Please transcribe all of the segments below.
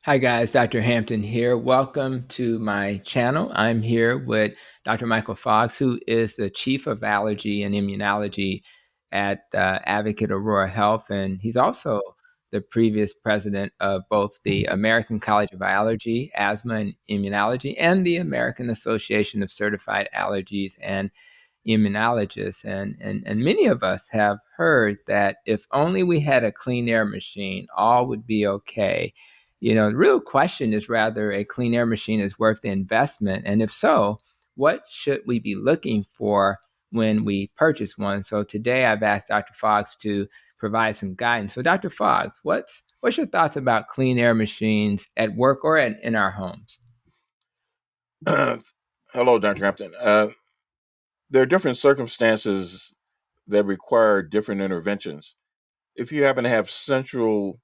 Hi guys, Dr. Hampton here. Welcome to my channel. I'm here with Dr. Micheal Foggs, who is the Chief of Allergy and Immunology at Advocate Aurora Health, and he's also the previous president of both the American College of Allergy, Asthma and Immunology, and the American Association of Certified Allergies and Immunologists. And many of us have heard that if only we had a clean air machine, all would be okay. The real question is whether a clean air machine is worth the investment. And if so, what should we be looking for when we purchase one? So today I've asked Dr. Foggs to provide some guidance. So Dr. Foggs, what's your thoughts about clean air machines at work or in our homes? Hello, Dr. Hampton. There are different circumstances that require different interventions. If you happen to have central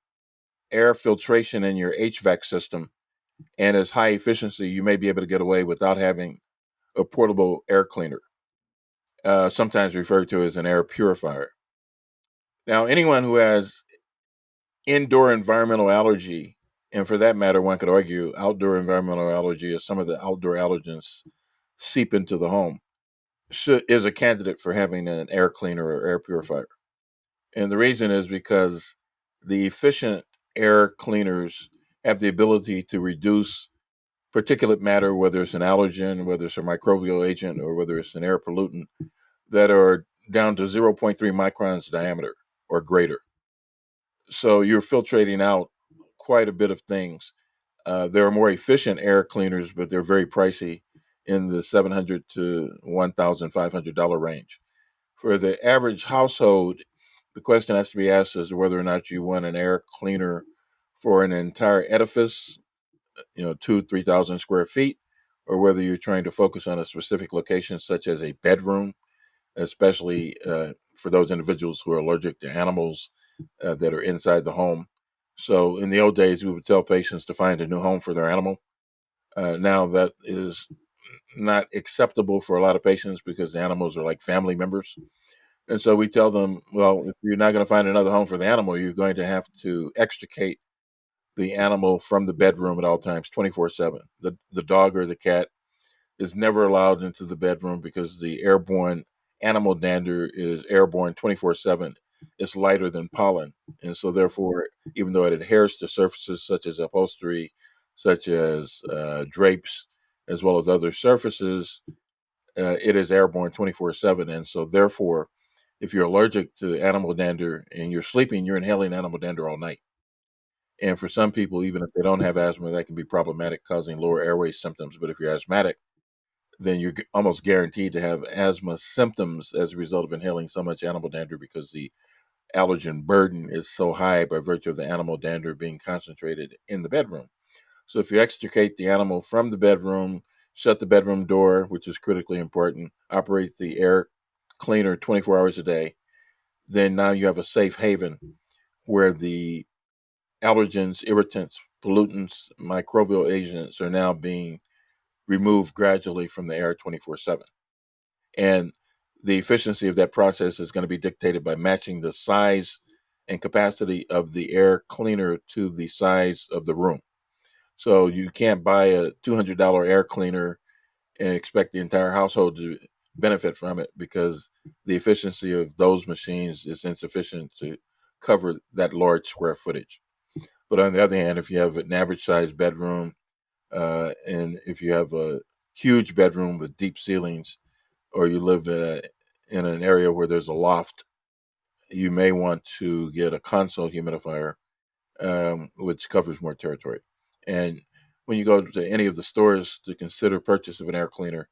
air filtration in your HVAC system and it's high efficiency, you may be able to get away without having a portable air cleaner, sometimes referred to as an air purifier. Now, anyone who has indoor environmental allergy, and for that matter, one could argue outdoor environmental allergy, as some of the outdoor allergens seep into the home, is a candidate for having an air cleaner or air purifier. And the reason is because the efficient air cleaners have the ability to reduce particulate matter, whether it's an allergen, whether it's a microbial agent, or whether it's an air pollutant, that are down to zero point 0.3 microns diameter or greater. So you're filtrating out quite a bit of things. There are more efficient air cleaners, but they're very pricey, in the $700 to $1,500 range. For the average household, the question has to be asked as to whether or not you want an air cleaner for an entire edifice, 3,000 square feet, or whether you're trying to focus on a specific location, such as a bedroom, especially for those individuals who are allergic to animals that are inside the home. So in the old days, we would tell patients to find a new home for their animal. Now that is not acceptable for a lot of patients because the animals are like family members. And so we tell them, well, if you're not going to find another home for the animal, you're going to have to extricate the animal from the bedroom at all times, 24/7. The dog or the cat is never allowed into the bedroom because the airborne animal dander is airborne 24/7. It's lighter than pollen. And so, therefore, even though it adheres to surfaces such as upholstery, such as drapes, as well as other surfaces, it is airborne 24/7. And so, therefore, if you're allergic to animal dander and you're sleeping, you're inhaling animal dander all night. And for some people, even if they don't have asthma, that can be problematic, causing lower airway symptoms. But if you're asthmatic, then you're almost guaranteed to have asthma symptoms as a result of inhaling so much animal dander because the allergen burden is so high by virtue of the animal dander being concentrated in the bedroom. So if you extricate the animal from the bedroom, shut the bedroom door, which is critically important, operate the air cleaner 24 hours a day, then now you have a safe haven where the allergens, irritants, pollutants, microbial agents are now being removed gradually from the air 24/7. And the efficiency of that process is going to be dictated by matching the size and capacity of the air cleaner to the size of the room. So you can't buy a $200 air cleaner and expect the entire household to benefit from it because the efficiency of those machines is insufficient to cover that large square footage. But on the other hand, if you have an average sized bedroom, and if you have a huge bedroom with deep ceilings, or you live in an area where there's a loft, you may want to get a console humidifier, which covers more territory. And when you go to any of the stores to consider purchase of an air cleaner,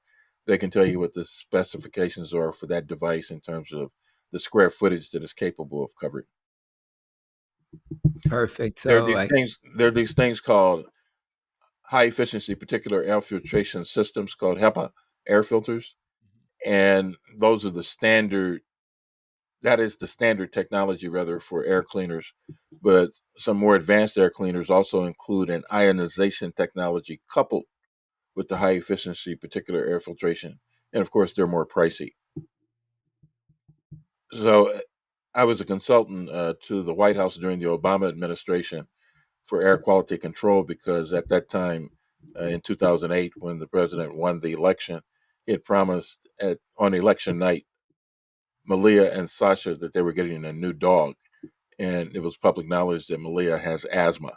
they can tell you what the specifications are for that device in terms of the square footage that it's capable of covering. Perfect. So, There are these things called high efficiency particular air filtration systems called HEPA air filters, and those are the standard. That is the standard technology, rather, for air cleaners. But some more advanced air cleaners also include an ionization technology coupled with the high efficiency particular air filtration, and of course, they're more pricey. So I was a consultant to the White House during the Obama administration for air quality control, because at that time, in 2008, when the president won the election, he had promised on election night, Malia and Sasha, that they were getting a new dog. And it was public knowledge that Malia has asthma.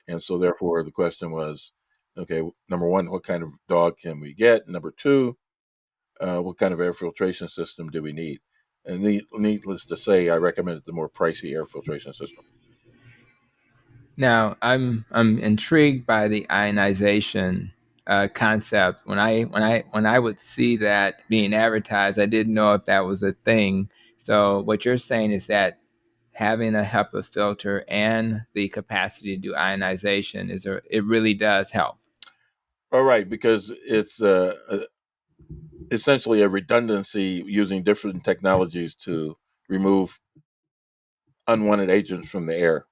And so, therefore, the question was, okay, number one, what kind of dog can we get? Number two, what kind of air filtration system do we need? And needless to say, I recommended the more pricey air filtration system. Now, I'm intrigued by the ionization concept. When I would see that being advertised, I didn't know if that was a thing. So what you're saying is that having a HEPA filter and the capacity to do ionization it really does help. All right, because it's essentially a redundancy using different technologies to remove unwanted agents from the air.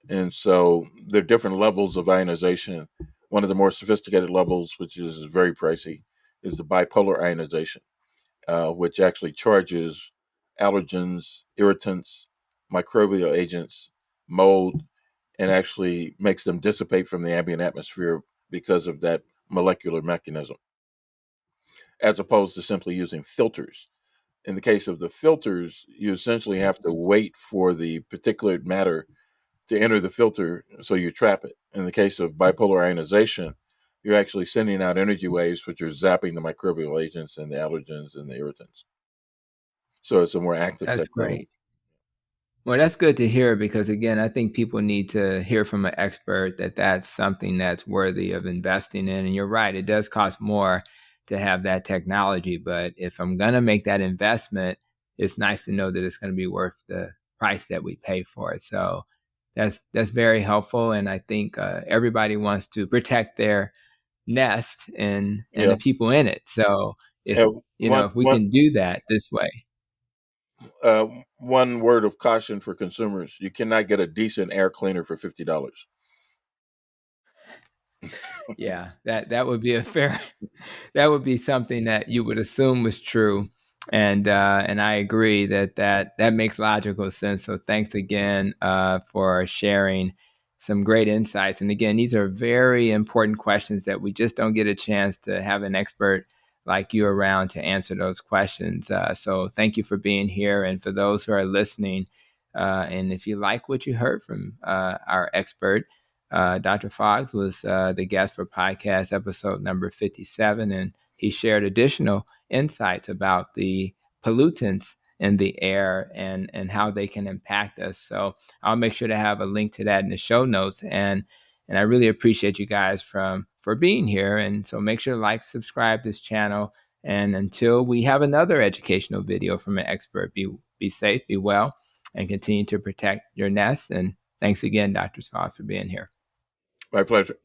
And so there are different levels of ionization. One of the more sophisticated levels, which is very pricey, is the bipolar ionization, which actually charges allergens, irritants, microbial agents, mold, and actually makes them dissipate from the ambient atmosphere because of that molecular mechanism, as opposed to simply using filters. In the case of the filters, you essentially have to wait for the particulate matter to enter the filter, so you trap it. In the case of bipolar ionization, you're actually sending out energy waves, which are zapping the microbial agents and the allergens and the irritants. So it's a more active That's technology. great. Well, that's good to hear because, again, I think people need to hear from an expert that that's something that's worthy of investing in. And you're right, it does cost more to have that technology. But if I'm going to make that investment, it's nice to know that it's going to be worth the price that we pay for it. So that's very helpful. And I think everybody wants to protect their nest and Yeah. the people in it. So if, And if we can do that this way. uh, one word of caution for consumers: you cannot get a decent air cleaner for $50. Yeah, that would be a fair that would be something that you would assume was true, and I agree that makes logical sense. So thanks again for sharing some great insights. And again, these are very important questions that we just don't get a chance to have an expert like you around to answer those questions. So thank you for being here, and for those who are listening, and if you like what you heard from our expert. Dr. Foggs was the guest for podcast episode number 57, and he shared additional insights about the pollutants in the air and how they can impact us. So I'll make sure to have a link to that in the show notes. And I really appreciate you guys for being here. And so make sure to like, subscribe this channel. And until we have another educational video from an expert, be safe, be well, and continue to protect your nest. And thanks again, Dr. Foggs, for being here. My pleasure.